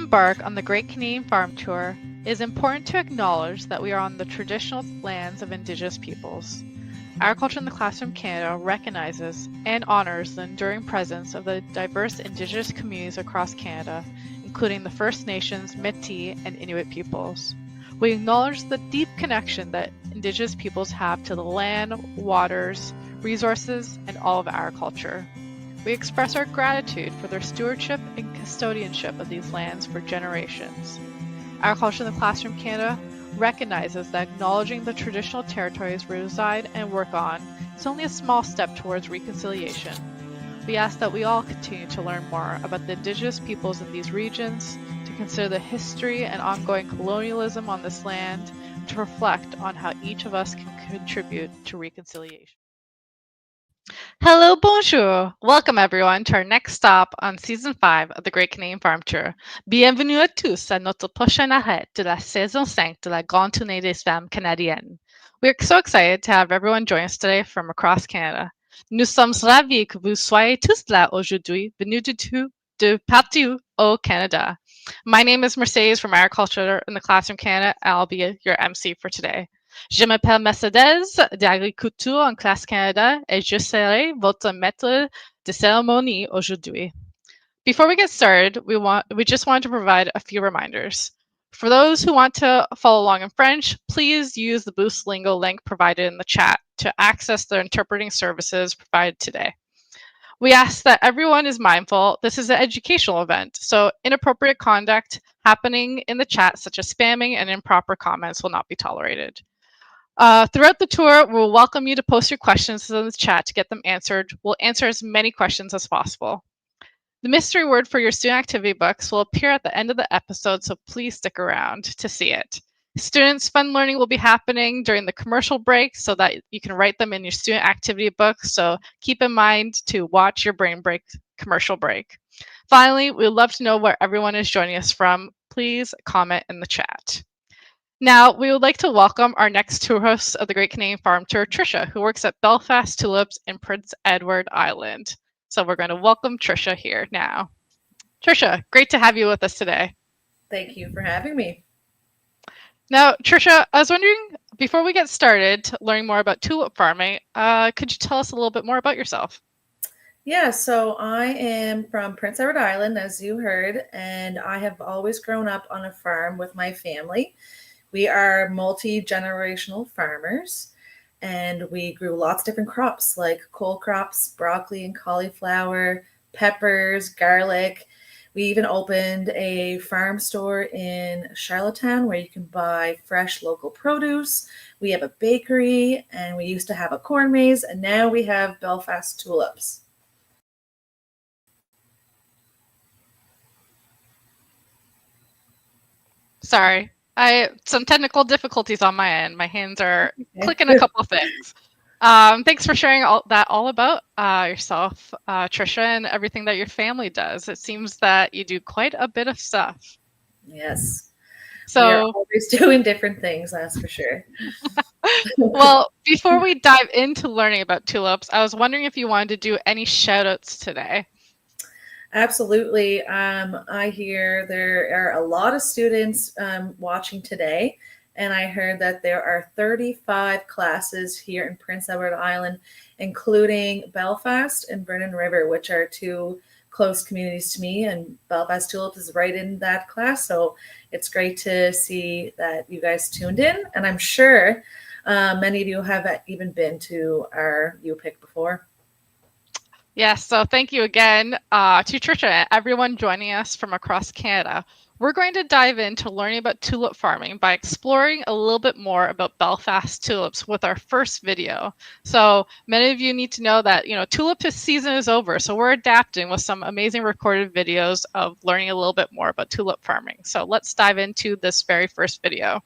embark on the Great Canadian Farm Tour, it is important to acknowledge that we are on the traditional lands of Indigenous peoples. Agriculture in the Classroom Canada recognizes and honors the enduring presence of the diverse Indigenous communities across Canada, including the First Nations, Métis, and Inuit peoples. We acknowledge the deep connection that Indigenous peoples have to the land, waters, resources, and all of agriculture. We express our gratitude for their stewardship and custodianship of these lands for generations. Agriculture in the Classroom Canada recognizes that acknowledging the traditional territories we reside and work on is only a small step towards reconciliation. We ask that we all continue to learn more about the Indigenous peoples in these regions, to consider the history and ongoing colonialism on this land, to reflect on how each of us can contribute to reconciliation. Hello, bonjour! Welcome everyone to our next stop on Season 5 of the Great Canadian Farm Tour. Bienvenue à tous à notre prochain arrêt de la saison 5 de la Grande Tournée des Femmes Canadiennes. We are so excited to have everyone join us today from across Canada. Nous sommes ravis que vous soyez tous là aujourd'hui, venus de partout au Canada. My name is Mercedes from Agriculture in the Classroom Canada, and I'll be your MC for today. Je m'appelle Mercedes d'Agriculture en Classe Canada et je serai votre maître de cérémonie aujourd'hui. Before we get started, we just wanted to provide a few reminders. For those who want to follow along in French, please use the Boost Lingo link provided in the chat to access the interpreting services provided today. We ask that everyone is mindful this is an educational event, so inappropriate conduct happening in the chat, such as spamming and improper comments, will not be tolerated. Throughout the tour, we'll welcome you to post your questions in the chat to get them answered. We'll answer as many questions as possible. The mystery word for your student activity books will appear at the end of the episode, so please stick around to see it. Students' fun learning will be happening during the commercial break so that you can write them in your student activity book, so keep in mind to watch your brain break commercial break. Finally, we'd love to know where everyone is joining us from. Please comment in the chat. Now, we would like to welcome our next tour host of the Great Canadian Farm Tour, Trisha, who works at Belfast Tulips in Prince Edward Island. So we're going to welcome Trisha here now. Trisha, great to have you with us today. Thank you for having me. Now, Trisha, I was wondering, before we get started learning more about tulip farming, could you tell us a little bit more about yourself? Yeah, so I am from Prince Edward Island, as you heard, and I have always grown up on a farm with my family. We are multi-generational farmers, and we grew lots of different crops like cole crops, broccoli and cauliflower, peppers, garlic. We even opened a farm store in Charlottetown where you can buy fresh local produce. We have a bakery, and we used to have a corn maze, and now we have Belfast Tulips. Sorry, some technical difficulties on my end. My hands are clicking a couple of things. Thanks for sharing all about yourself, Trisha, and everything that your family does. It seems that you do quite a bit of stuff. Yes. So we are always doing different things, that's for sure. Well, before we dive into learning about tulips, I was wondering if you wanted to do any shout outs today. Absolutely. I hear there are a lot of students watching today, and I heard that there are 35 classes here in Prince Edward Island, including Belfast and Vernon River, which are two close communities to me, and Belfast Tulips is right in that class. So it's great to see that you guys tuned in, and I'm sure many of you have even been to our U-Pick before. Yes, so thank you again to Trisha and everyone joining us from across Canada. We're going to dive into learning about tulip farming by exploring a little bit more about Belfast tulips with our first video. So many of you need to know that, tulip season is over, so we're adapting with some amazing recorded videos of learning a little bit more about tulip farming. So let's dive into this very first video.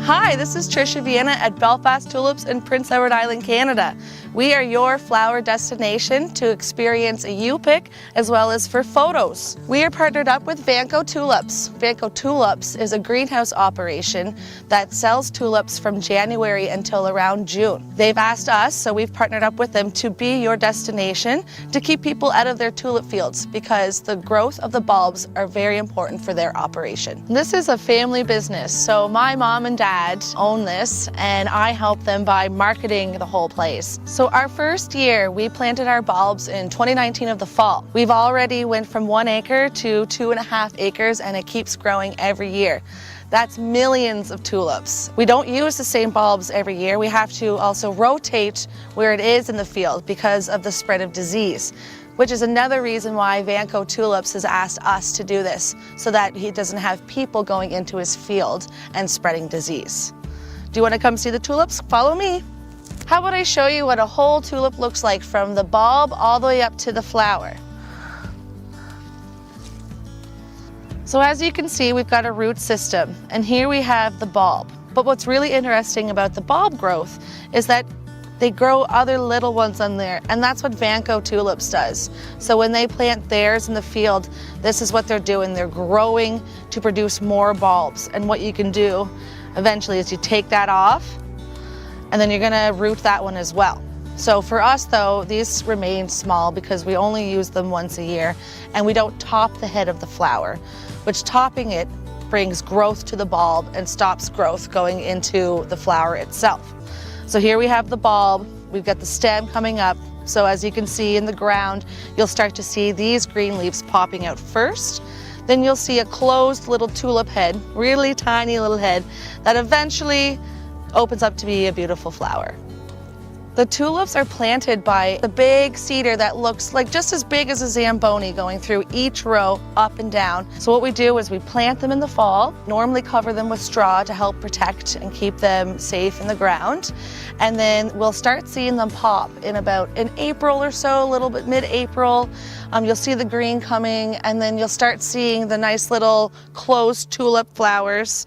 Hi, this is Trisha Vienna at Belfast Tulips in Prince Edward Island, Canada. We are your flower destination to experience a U-pick as well as for photos. We are partnered up with Vanco Tulips. Vanco Tulips is a greenhouse operation that sells tulips from January until around June. They've asked us, so we've partnered up with them to be your destination to keep people out of their tulip fields because the growth of the bulbs are very important for their operation. This is a family business, so my mom and dad own this and I help them by marketing the whole place. So our first year we planted our bulbs in 2019 of the fall. We've already went from 1 acre to 2.5 acres and it keeps growing every year. That's millions of tulips. We don't use the same bulbs every year. We have to also rotate where it is in the field because of the spread of disease, which is another reason why Vanco Tulips has asked us to do this, so that he doesn't have people going into his field and spreading disease. Do you want to come see the tulips? Follow me. How about I show you what a whole tulip looks like from the bulb all the way up to the flower. So as you can see, we've got a root system, and here we have the bulb. But what's really interesting about the bulb growth is that they grow other little ones on there, and that's what Vanco Tulips does. So when they plant theirs in the field, this is what they're doing. They're growing to produce more bulbs. And what you can do eventually is you take that off, and then you're gonna root that one as well. So for us though, these remain small because we only use them once a year, and we don't top the head of the flower, which topping it brings growth to the bulb and stops growth going into the flower itself. So here we have the bulb, we've got the stem coming up. So as you can see in the ground, you'll start to see these green leaves popping out first. Then you'll see a closed little tulip head, really tiny little head, that eventually opens up to be a beautiful flower. The tulips are planted by the big cedar that looks like just as big as a Zamboni going through each row up and down. So what we do is we plant them in the fall, normally cover them with straw to help protect and keep them safe in the ground. And then we'll start seeing them pop in April or so, a little bit mid-April. You'll see the green coming, and then you'll start seeing the nice little closed tulip flowers.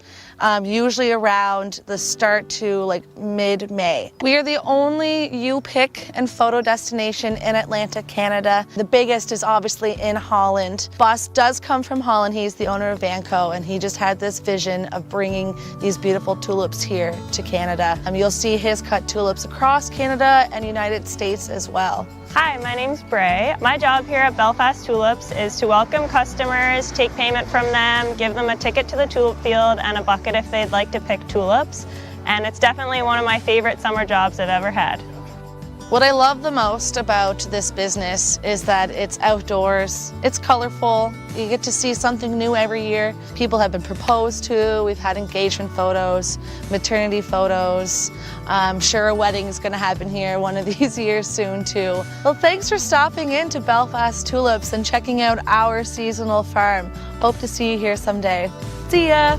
Usually around the start to like mid-May. We are the only U-pick and photo destination in Atlantic, Canada. The biggest is obviously in Holland. Bus does come from Holland. He's the owner of Vanco, and he just had this vision of bringing these beautiful tulips here to Canada. You'll see his cut tulips across Canada and United States as well. Hi, my name's Bray. My job here at Belfast Tulips is to welcome customers, take payment from them, give them a ticket to the tulip field and a bucket if they'd like to pick tulips. And it's definitely one of my favorite summer jobs I've ever had. What I love the most about this business is that it's outdoors, it's colorful, you get to see something new every year. People have been proposed to, we've had engagement photos, maternity photos. I'm sure a wedding is going to happen here one of these years soon too. Well, thanks for stopping in to Belfast Tulips and checking out our seasonal farm. Hope to see you here someday. See ya!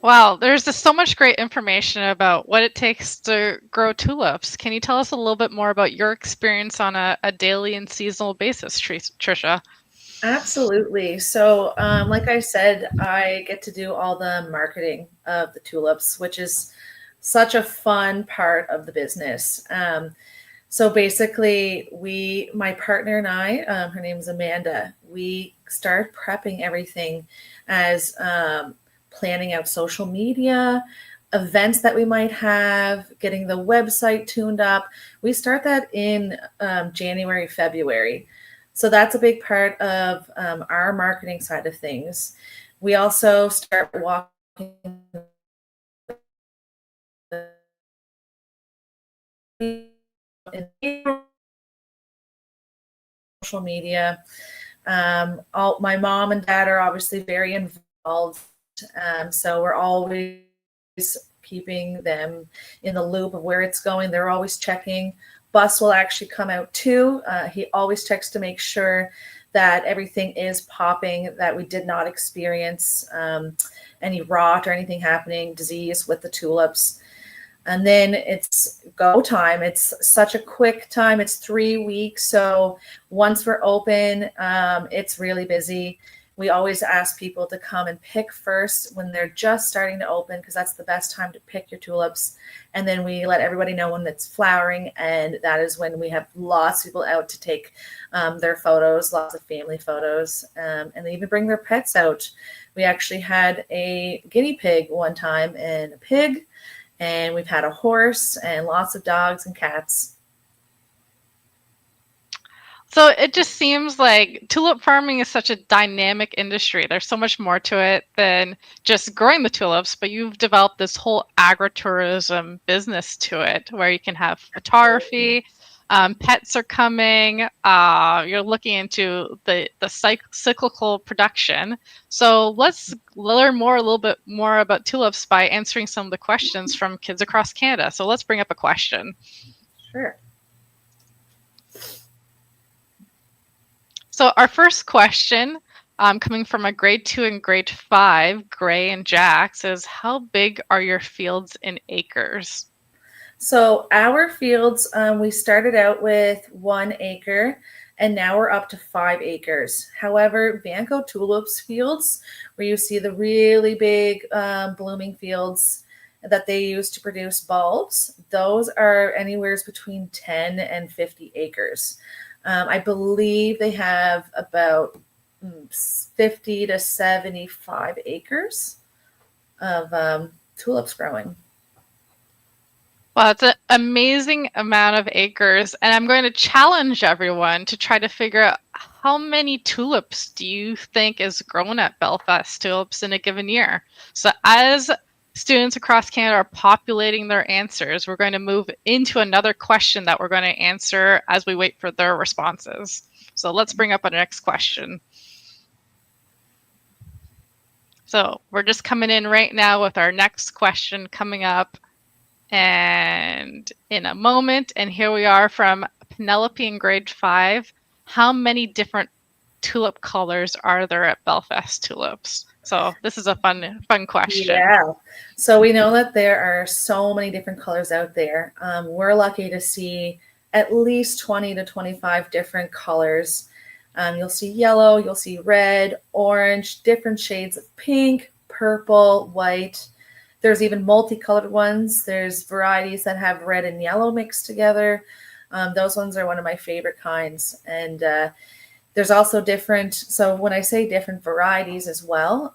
Wow, there's just so much great information about what it takes to grow tulips. Can you tell us a little bit more about your experience on a daily and seasonal basis, Tricia? Absolutely. So, like I said, I get to do all the marketing of the tulips, which is such a fun part of the business. So basically, my partner and I, her name is Amanda, we start prepping everything as planning out social media, events that we might have, getting the website tuned up. We start that in January, February. So that's a big part of our marketing side of things. We also start walking in social media. My mom and dad are obviously very involved. So we're always keeping them in the loop of where it's going. They're always checking. Bus will actually come out too. He always checks to make sure that everything is popping, that we did not experience any rot or anything happening, disease with the tulips. And then it's go time. It's such a quick time. It's 3 weeks. So once we're open, it's really busy. We always ask people to come and pick first when they're just starting to open, because that's the best time to pick your tulips. And then we let everybody know when it's flowering, and that is when we have lots of people out to take their photos, lots of family photos, and they even bring their pets out. We actually had a guinea pig one time and a pig, and we've had a horse and lots of dogs and cats. So it just seems like tulip farming is such a dynamic industry. There's so much more to it than just growing the tulips, but you've developed this whole agritourism business to it where you can have photography, pets are coming, you're looking into the cyclical production. So let's learn a little bit more about tulips by answering some of the questions from kids across Canada. So let's bring up a question. Sure. So our first question, coming from a grade 2 and grade 5, Gray and Jack, says, how big are your fields in acres? So our fields, we started out with 1 acre, and now we're up to 5 acres. However, Vanco tulips fields, where you see the really big blooming fields that they use to produce bulbs, those are anywhere between 10 and 50 acres. I believe they have about 50 to 75 acres of tulips growing. Well, it's an amazing amount of acres, and I'm going to challenge everyone to try to figure out how many tulips do you think is grown at Belfast Tulips in a given year. So as students across Canada are populating their answers, we're going to move into another question that we're going to answer as we wait for their responses. So let's bring up our next question. So we're just coming in right now with our next question coming up and in a moment. And here we are from Penelope in grade 5. How many different tulip colors are there at Belfast Tulips? So this is a fun question. Yeah. So we know that there are so many different colors out there. We're lucky to see at least 20 to 25 different colors. You'll see yellow, you'll see red, orange, different shades of pink, purple, white. There's even multicolored ones. There's varieties that have red and yellow mixed together. Those ones are one of my favorite kinds. And there's also different, so when I say different varieties as well,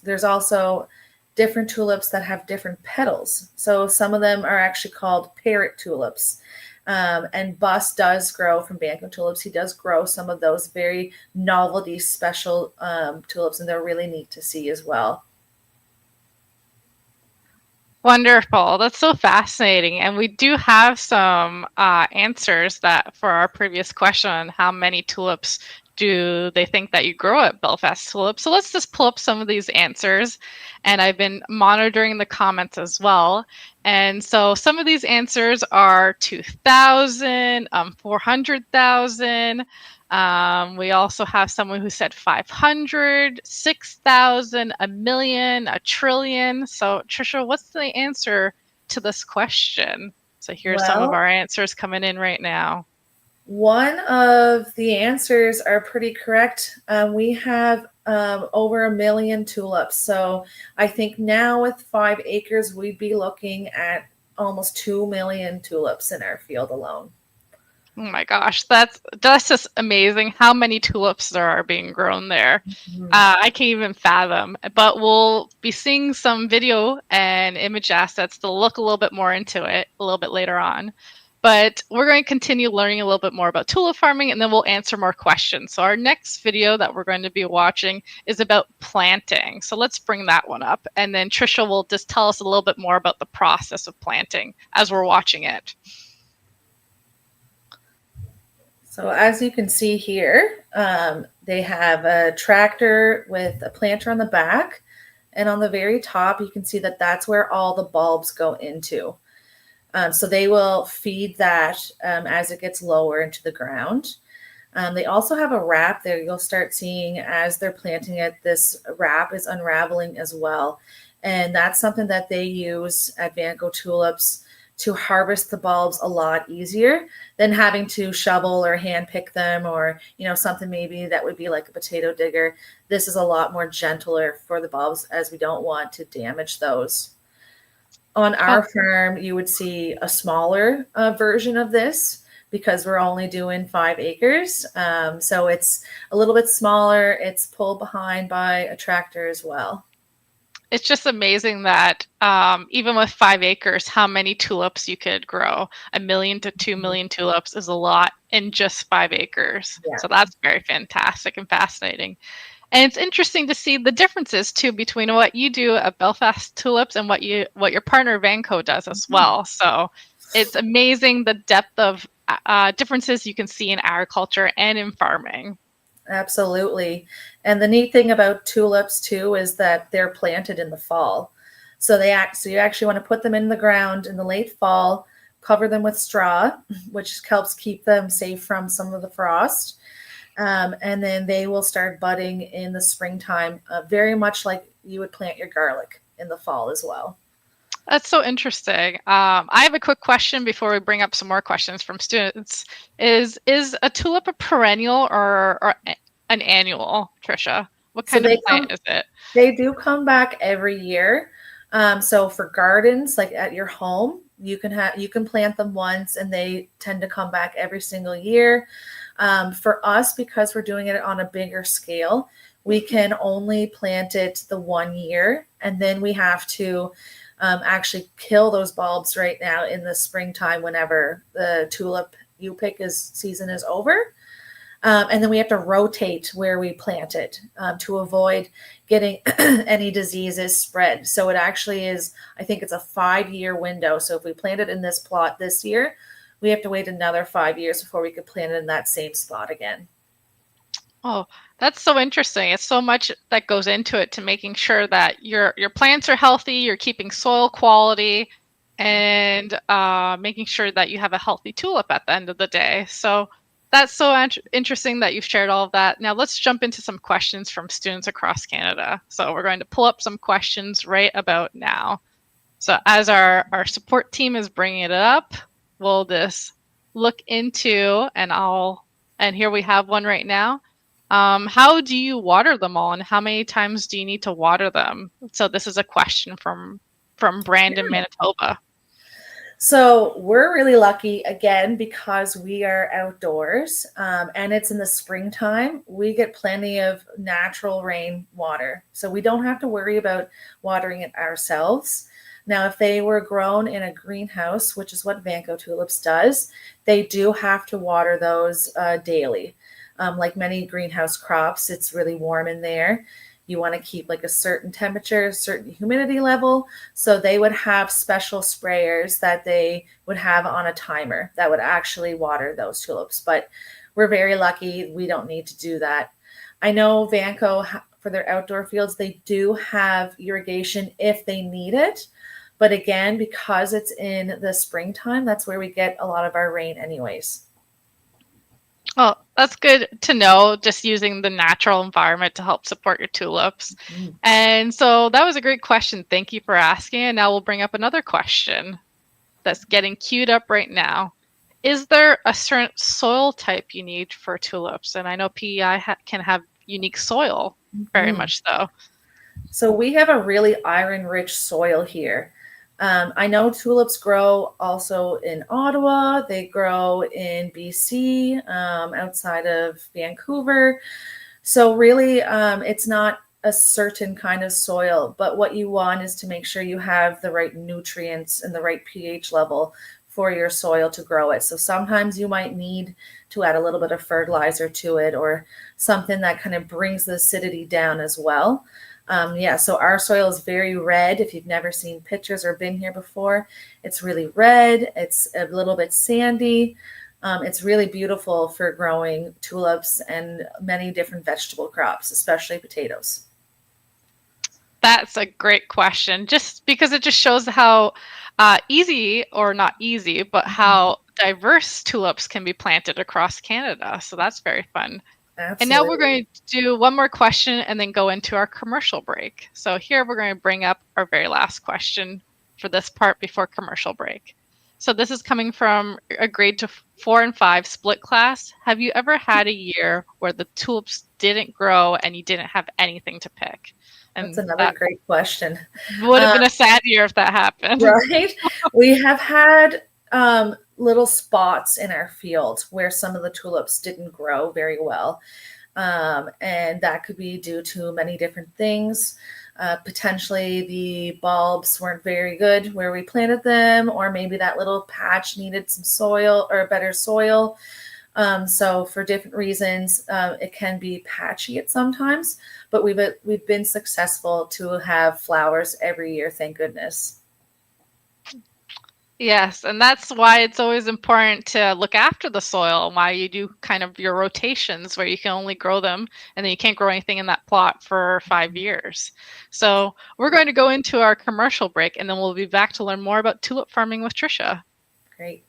there's also different tulips that have different petals. So some of them are actually called parrot tulips. And Bus does grow from Vanco tulips. He does grow some of those very novelty special tulips, and they're really neat to see as well. Wonderful. That's so fascinating. And we do have some answers that for our previous question on how many tulips do they think that you grow at Belfast Tulips. So let's just pull up some of these answers. And I've been monitoring the comments as well. And so some of these answers are 2,000, 400,000. We also have someone who said 500, 6,000, a million, a trillion. So Trisha, what's the answer to this question? So here's some of our answers coming in right now. One of the answers are pretty correct. We have over 1 million tulips. So I think now with 5 acres, we'd be looking at almost 2 million tulips in our field alone. Oh my gosh, that's just amazing how many tulips there are being grown there. Mm-hmm. I can't even fathom, but we'll be seeing some video and image assets to look a little bit more into it a little bit later on. But we're going to continue learning a little bit more about tulip farming, and then we'll answer more questions. So our next video that we're going to be watching is about planting. So let's bring that one up. And then Trisha will just tell us a little bit more about the process of planting as we're watching it. So as you can see here, they have a tractor with a planter on the back. And on the very top, you can see that that's where all the bulbs go into. So they will feed that as it gets lower into the ground. They also have a wrap there. You'll start seeing as they're planting it, this wrap is unraveling as well. And that's something that they use at Vanco Tulips to harvest the bulbs a lot easier than having to shovel or hand pick them, or something maybe that would be like a potato digger. This is a lot more gentler for the bulbs, as we don't want to damage those. On our farm, you would see a smaller version of this because we're only doing 5 acres. So it's a little bit smaller. It's pulled behind by a tractor as well. It's just amazing that even with 5 acres, how many tulips you could grow. 1 million to 2 million tulips is a lot in just 5 acres. Yeah. So that's very fantastic and fascinating. And it's interesting to see the differences too between what you do at Belfast Tulips and what your partner Vanco does as well. So it's amazing the depth of differences you can see in agriculture and in farming. Absolutely. And the neat thing about tulips too is that they're planted in the fall. So you actually want to put them in the ground in the late fall, cover them with straw, which helps keep them safe from some of the frost. And then they will start budding in the springtime, very much like you would plant your garlic in the fall as well. That's so interesting. I have a quick question before we bring up some more questions from students. Is a tulip a perennial or an annual, Tricia? What kind of plant is it? They do come back every year. So for gardens, like at your home, you can plant them once and they tend to come back every single year. For us, because we're doing it on a bigger scale, we can only plant it the 1 year, and then we have to actually kill those bulbs right now in the springtime whenever the tulip pick season is over. And then we have to rotate where we plant it to avoid getting any diseases spread. So it actually is, I think it's a 5-year window. So if we plant it in this plot this year, we have to wait another 5 years before we could plant it in that same spot again. Oh, that's so interesting. It's so much that goes into it to making sure that your plants are healthy, you're keeping soil quality, and making sure that you have a healthy tulip at the end of the day. So that's so interesting that you've shared all of that. Now let's jump into some questions from students across Canada. So we're going to pull up some questions right about now. So as our support team is bringing it up, we'll just look into, and here we have one right now. How do you water them all, and how many times do you need to water them? So this is a question from Brandon, Manitoba. So we're really lucky, again, because we are outdoors and it's in the springtime. We get plenty of natural rain water. So we don't have to worry about watering it ourselves. Now, if they were grown in a greenhouse, which is what Vanco Tulips does, they do have to water those daily. Like many greenhouse crops, it's really warm in there. You want to keep like a certain temperature, a certain humidity level. So they would have special sprayers that they would have on a timer that would actually water those tulips. But we're very lucky. We don't need to do that. I know Vanco, for their outdoor fields, they do have irrigation if they need it. But again, because it's in the springtime, that's where we get a lot of our rain anyways. Oh, that's good to know, just using the natural environment to help support your tulips. Mm-hmm. And so that was a great question. Thank you for asking. And now we'll bring up another question that's getting queued up right now. Is there a certain soil type you need for tulips? And I know PEI can have unique soil, very much so. So we have a really iron-rich soil here. I know tulips grow also in Ottawa. They grow in BC, outside of Vancouver. So really, it's not a certain kind of soil, but what you want is to make sure you have the right nutrients and the right pH level for your soil to grow it. So sometimes you might need to add a little bit of fertilizer to it, or something that kind of brings the acidity down as well. So our soil is very red. If you've never seen pictures or been here before, it's really red. It's a little bit sandy. It's really beautiful for growing tulips and many different vegetable crops, especially potatoes. That's a great question, just because it just shows how easy, or not easy, but how diverse tulips can be planted across Canada. So that's very fun. Absolutely. And now we're going to do one more question and then go into our commercial break. So here we're going to bring up our very last question for this part before commercial break. So this is coming from a grade to 4 and 5 split class. Have you ever had a year where the tulips didn't grow and you didn't have anything to pick? That's And another that great question. would have been a sad year if that happened. Right? We have had little spots in our field where some of the tulips didn't grow very well. And that could be due to many different things. Potentially the bulbs weren't very good where we planted them, or maybe that little patch needed some soil or better soil. So for different reasons, it can be patchy at sometimes, but we've been successful to have flowers every year, thank goodness. Yes, and that's why it's always important to look after the soil, why you do kind of your rotations where you can only grow them and then you can't grow anything in that plot for 5 years. So we're going to go into our commercial break and then we'll be back to learn more about tulip farming with Trisha. Great.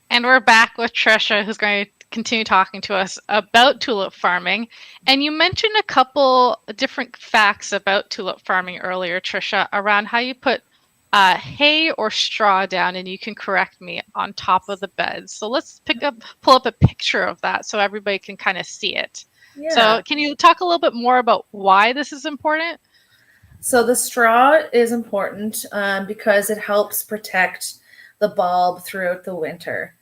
And we're back with Trisha, who's going to continue talking to us about tulip farming. And you mentioned a couple different facts about tulip farming earlier, Trisha, around how you put hay or straw down, and you can correct me, on top of the beds. So let's pull up a picture of that so everybody can kind of see it. Yeah. So can you talk a little bit more about why this is important? So the straw is important because it helps protect the bulb throughout the winter.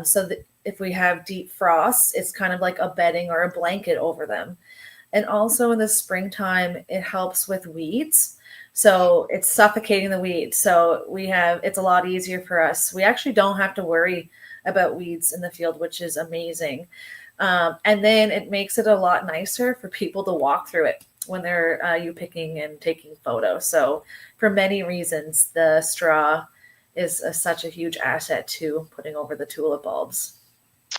So that if we have deep frosts, it's kind of like a bedding or a blanket over them. And also in the springtime, it helps with weeds. So it's suffocating the weeds. So it's a lot easier for us. We actually don't have to worry about weeds in the field, which is amazing. And then it makes it a lot nicer for people to walk through it when they're you picking and taking photos. So for many reasons, the straw is such a huge asset to putting over the tulip bulbs.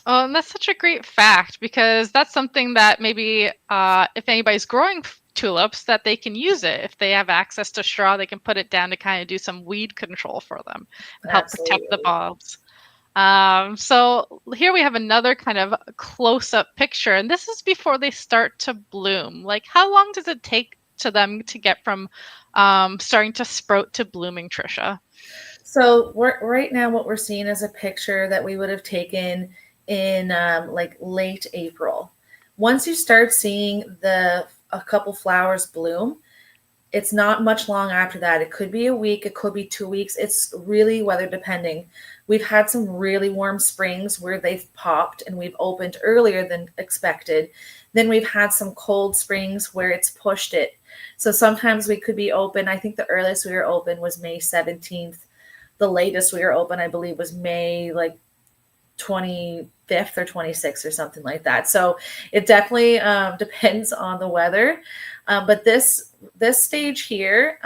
Oh, and that's such a great fact, because that's something that maybe if anybody's growing tulips, that they can use it. If they have access to straw, they can put it down to kind of do some weed control for them and help protect the bulbs. So here we have another kind of close-up picture, and this is before they start to bloom. Like, how long does it take to them to get from starting to sprout to blooming, Trisha? So right now what we're seeing is a picture that we would have taken in like late April. Once you start seeing a couple flowers bloom, it's not much long after that. It could be a week, it could be 2 weeks. It's really weather depending. We've had some really warm springs where they've popped and we've opened earlier than expected. Then we've had some cold springs where it's pushed it. So sometimes we could be open. I think the earliest we were open was May 17th. The latest we were open, I believe, was May like 25th or 26th or something like that. So it definitely depends on the weather. But this stage here,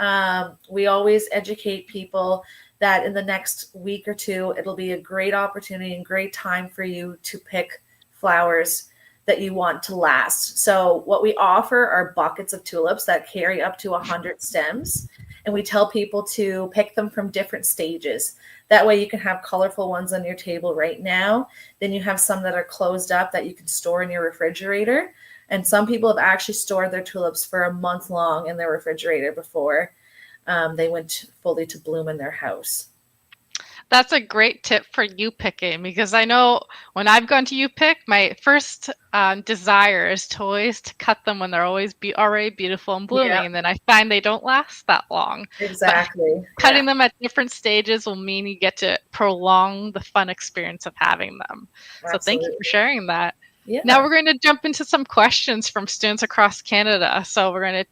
we always educate people that in the next week or two, it'll be a great opportunity and great time for you to pick flowers that you want to last. So what we offer are buckets of tulips that carry up to 100 stems. And we tell people to pick them from different stages. That way you can have colorful ones on your table right now. Then you have some that are closed up that you can store in your refrigerator. And some people have actually stored their tulips for a month long in their refrigerator before they went fully to bloom in their house. That's a great tip for you picking, because I know when I've gone to you pick, my first desire is to always to cut them when they're always already beautiful and blooming, Yeah, and then I find they don't last that long. But exactly. Yeah, cutting them at different stages will mean you get to prolong the fun experience of having them. So thank you absolutely. for sharing that. Now Yeah. we're going to jump into some questions from students across Canada. So we're going to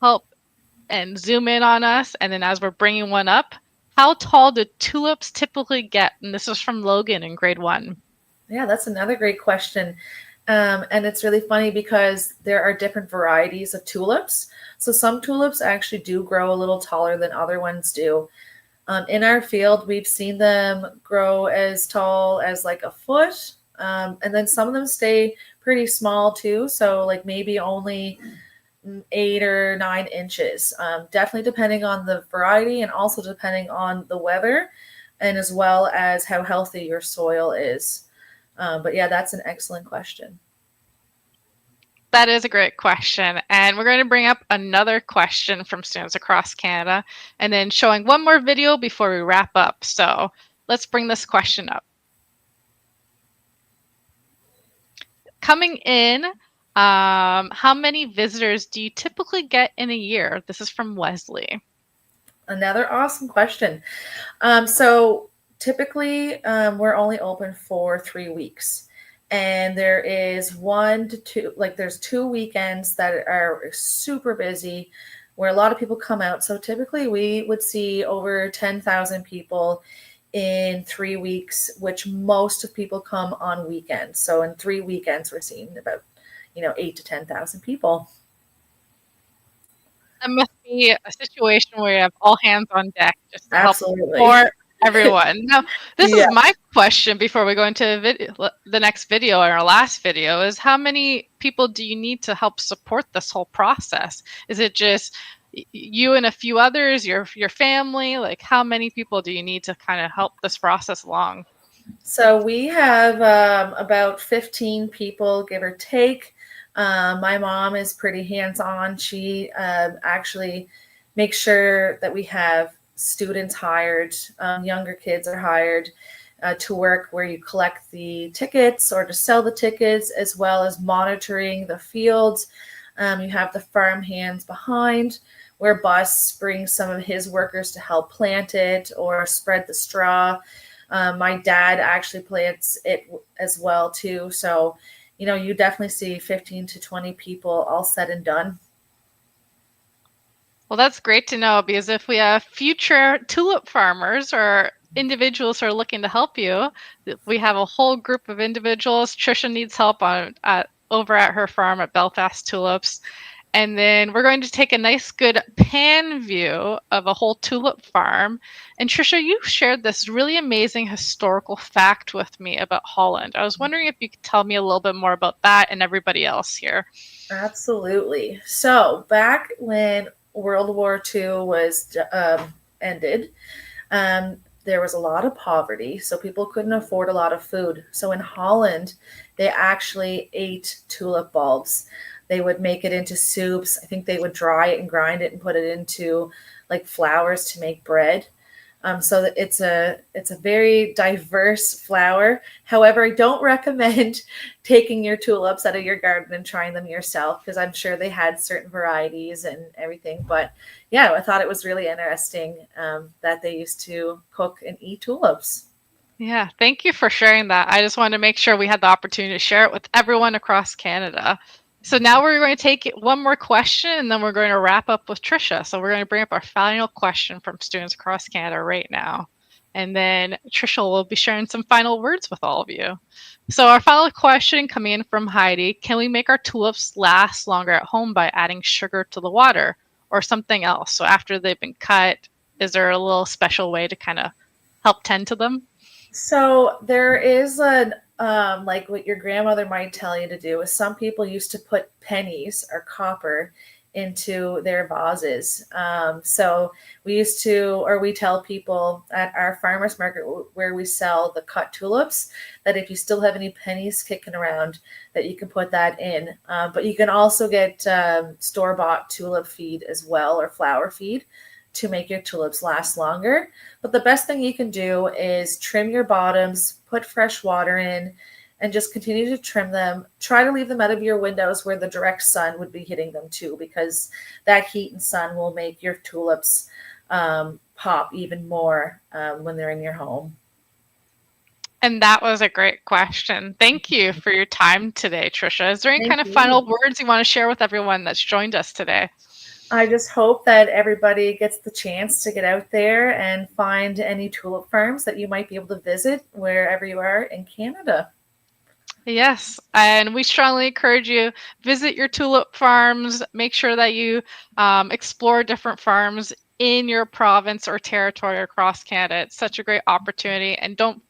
help and zoom in on us. And then as we're bringing one up, how tall do tulips typically get? And this is from Logan in grade 1. Yeah, that's another great question. And it's really funny because there are different varieties of tulips. So some tulips actually do grow a little taller than other ones do. In our field, we've seen them grow as tall as like a foot. And then some of them stay pretty small too. So like maybe only 8 or 9 inches. Definitely depending on the variety and also depending on the weather and as well as how healthy your soil is. But yeah, that's an excellent question. That is a great question. And we're going to bring up another question from students across Canada and then showing one more video before we wrap up. So let's bring this question up. Coming in, how many visitors do you typically get in a year? This is from Wesley. Another awesome question. So typically, we're only open for 3 weeks. And there is 1 to 2, like there's 2 weekends that are super busy where a lot of people come out. So typically we would see over 10,000 people in 3 weeks, which most of people come on weekends. So in 3 weekends, we're seeing about, 8 to 10,000 people. That must be a situation where you have all hands on deck just to help Absolutely. support everyone. Now, this Yeah. is my question before we go into the next video or our last video is how many people do you need to help support this whole process? Is it just you and a few others, your family? Like how many people do you need to kind of help this process along? So we have about 15 people, give or take. My mom is pretty hands-on. She actually makes sure that we have students hired, younger kids are hired to work where you collect the tickets or to sell the tickets, as well as monitoring the fields. You have the farm hands behind, where Bus brings some of his workers to help plant it or spread the straw. My dad actually plants it as well too. So, you definitely see 15 to 20 people all said and done. Well, that's great to know, because if we have future tulip farmers or individuals who are looking to help you, we have a whole group of individuals. Trisha needs help over at her farm at Belfast Tulips. And then we're going to take a nice good pan view of a whole tulip farm. And Trisha, you shared this really amazing historical fact with me about Holland. I was wondering if you could tell me a little bit more about that and everybody else here. Absolutely. So back when World War II was ended, there was a lot of poverty, so people couldn't afford a lot of food. So in Holland, they actually ate tulip bulbs. They would make it into soups. I think they would dry it and grind it and put it into like flours to make bread. So that it's a very diverse flower. However, I don't recommend taking your tulips out of your garden and trying them yourself, because I'm sure they had certain varieties and everything. But yeah, I thought it was really interesting that they used to cook and eat tulips. Yeah, thank you for sharing that. I just wanted to make sure we had the opportunity to share it with everyone across Canada. So now we're going to take one more question, and then we're going to wrap up with Trisha. So we're going to bring up our final question from students across Canada right now. And then Trisha will be sharing some final words with all of you. So our final question coming in from Heidi: can we make our tulips last longer at home by adding sugar to the water or something else? So after they've been cut, is there a little special way to kind of help tend to them? So there is like what your grandmother might tell you to do is some people used to put pennies or copper into their vases. So we tell people at our farmers market where we sell the cut tulips that if you still have any pennies kicking around, that you can put that in. But you can also get store-bought tulip feed as well, or flower feed, to make your tulips last longer. But the best thing you can do is trim your bottoms, put fresh water in, and just continue to trim them. Try to leave them out of your windows where the direct sun would be hitting them too, because that heat and sun will make your tulips pop even more when they're in your home. And that was a great question. Thank you for your time today, Trisha. Is there any kind of final words you want to share with everyone that's joined us today? I just hope that everybody gets the chance to get out there and find any tulip farms that you might be able to visit wherever you are in Canada. Yes, and we strongly encourage you, visit your tulip farms, make sure that you explore different farms in your province or territory across Canada. It's such a great opportunity, and don't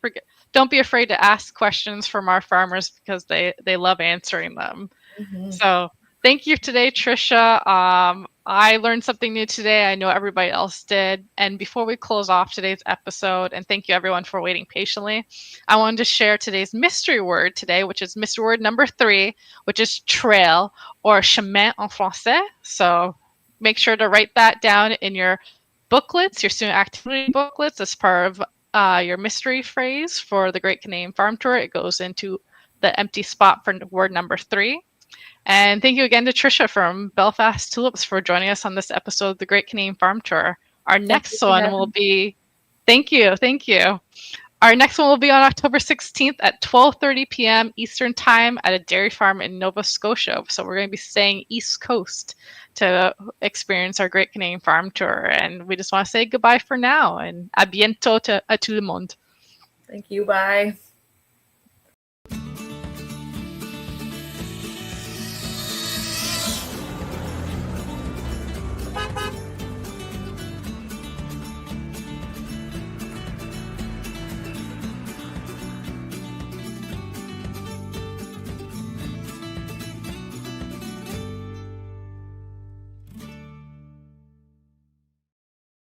be afraid to ask questions from our farmers, because they love answering them. Mm-hmm. So thank you today, Trisha. I learned something new today. I know everybody else did. And before we close off today's episode, and thank you everyone for waiting patiently, I wanted to share today's mystery word today, which is mystery word number 3, which is trail, or chemin en français. So make sure to write that down in your booklets, your student activity booklets, as part of your mystery phrase for the Great Canadian Farm Tour. It goes into the empty spot for word number 3. And thank you again to Trisha from Belfast Tulips for joining us on this episode of the Great Canadian Farm Tour. Our next one will be, thank you. Our next one will be on October 16th at 12:30 p.m. Eastern Time at a dairy farm in Nova Scotia. So we're going to be staying East Coast to experience our Great Canadian Farm Tour. And we just want to say goodbye for now, and à bientôt à tout le monde. Thank you. Bye.